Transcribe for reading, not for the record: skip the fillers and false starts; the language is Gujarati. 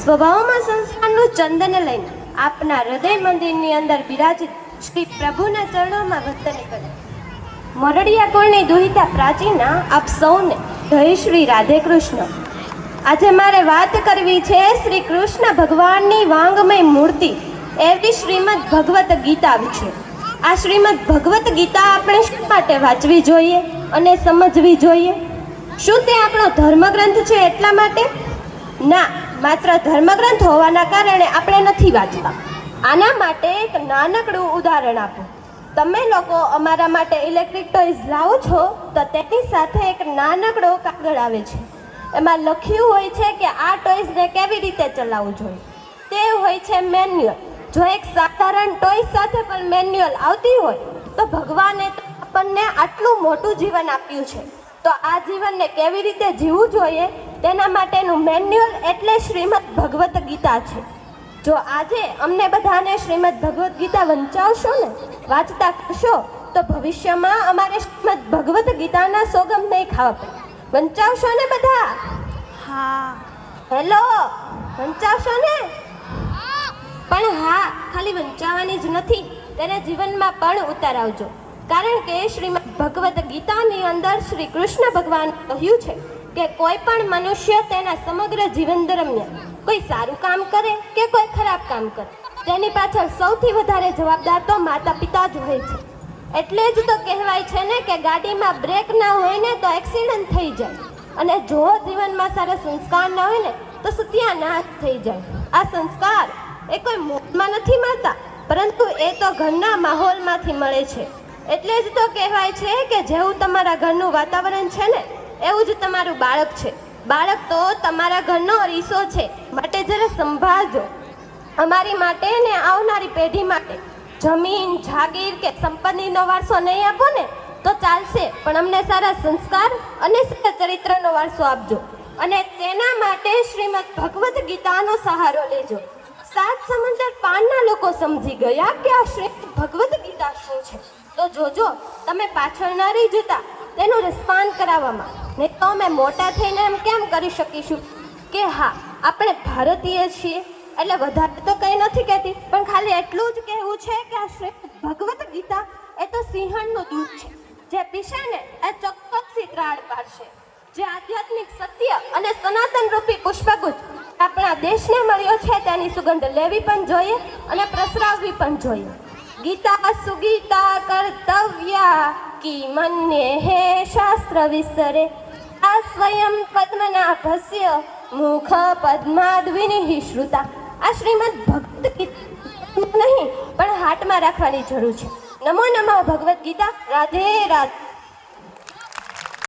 સ્વભાવમાં સંસ્કારનું ચંદન લઈને આપના હૃદય મંદિરની અંદર બિરાજિત શ્રી પ્રભુના ચરણોમાં વંદન કરે. મોરડિયા કુળની દુહિતા પ્રાચીના આપ સૌને જય શ્રી રાધે કૃષ્ણ. આજે મારે વાત કરવી છે શ્રી કૃષ્ણ ભગવાનની વાંગમય મૂર્તિ એવી શ્રીમદ ભગવત ગીતા વિશે. આ શ્રીમદ ભગવત ગીતા આપણે શા માટે વાંચવી જોઈએ અને સમજવી જોઈએ? શું તે આપણો ધર્મગ્રંથ છે એટલા માટે? ના, માત્ર ધર્મગ્રંથ હોવાના કારણે આપણે નથી વાંચતા. આના માટે એક નાનકડું ઉદાહરણ આપો. તમે લોકો અમારા માટે ઇલેક્ટ્રિક ટોયઝ લાવો છો તો તેની સાથે એક નાનકડો કાગળ આવે છે. એમાં લખ્યું હોય છે કે આ ટોયઝને કેવી રીતે ચલાવવું જોઈએ. તે હોય છે મેન્યુઅલ. જો એક સાધારણ ટોય સાથે પણ મેન્યુઅલ આવતી હોય તો ભગવાને તો આપણને આટલું મોટું જીવન આપ્યું છે, તો આ જીવનને કેવી રીતે જીવવું જોઈએ તેના માટેનું મેન્યુઅલ એટલે શ્રીમદ ભગવત ગીતા છે. જો આજે અમને બધાને શ્રીમદ ભગવત ગીતા વંચાવશો ને, વાંચતા કરશો, તો ભવિષ્યમાં અમારે શ્રીમદ ભગવત ગીતાના સોગમ નહીં ખાવા પડે. વંચાવશો ને બધા? હા. હેલો, વંચાવશો ને? પણ હા, ખાલી વંચાવવાની જ નથી, તેને જીવનમાં પણ ઉતારાવજો. કારણ કે શ્રીમદ ભગવત ગીતાની અંદર શ્રી કૃષ્ણ ભગવાન કહ્યું છે કે કોઈ પણ મનુષ્ય તેના સમગ્ર જીવન દરમિયાન કોઈ સારું કામ કરે કે કોઈ ખરાબ કામ કરે, તેની પાછળ સૌથી વધારે જવાબદાર તો માતા પિતા જ હોય છે. એટલે જ તો કહેવાય છે ને કે ગાડીમાં બ્રેક ના હોય ને તો એક્સિડન્ટ થઈ જાય, અને જો જીવનમાં સારા સંસ્કાર ના હોય ને તો સત્યાનાશ થઈ જાય. આ સંસ્કાર એ કોઈ મોટમાં નથી મળતા, પરંતુ એ તો ઘરના માહોલમાંથી મળે છે. એટલે જ તો કહેવાય છે કે જેવું તમારા ઘરનું વાતાવરણ છે ને એવું જ તમારું બાળક છે. બાળક તો તમારા ઘરનો અરીસો છે, માટે જરા સંભાળજો. અમારી માટે ને આવનારી પેઢી માટે જમીન, જાગીર કે સંપત્તિનો વારસો નહીં આપો ને તો ચાલશે, પણ અમને સારા સંસ્કાર અને સારા ચરિત્રનો વારસો આપજો. અને તેના માટે શ્રીમદ ભગવત ગીતાનો સહારો લેજો. 7 સમંદર પારના લોકો સમજી ગયા કે આ શ્રીમદ ભગવત ગીતા શું છે, તો જોજો તમે પાછળ ના રહી જતા તેનું રિસ્પાન કરાવવામાં. નહીં તો અમે મોટા થઈને એમ કેમ કરી શકીશું કે હા આપણે ભારતીય છીએ એટલે વધારે તો કંઈ નથી કહેતી, પણ ખાલી એટલું જ કહેવું છે કે આ શ્રીમદ ભગવત ગીતા એ તો સિંહણનું દૂધ છે, જે પીશે ને એ ચોક્કસથી ત્રાળ પાડશે. જે આધ્યાત્મિક સત્ય અને સનાતન રૂપી પુષ્પગુચ્છ આપણા દેશને મળ્યો છે તેની સુગંધ લેવી પણ જોઈએ અને પ્રસરાવવી પણ જોઈએ. ગીતા સુગીતા કર્તવ્યા કી મન્યે હે શાસ્ત્ર વિસ્તરે આ સ્વયં પદ્મનાભસ્ય મુખ પદ્માદ્વિનિઃ શ્રુતા. આ શ્રીમદ ભગવદ ગીતા નહીં પણ હાથમાં રાખવાની જરૂર છે. નમો નમઃ ભગવદ ગીતા. રાધે રાધે.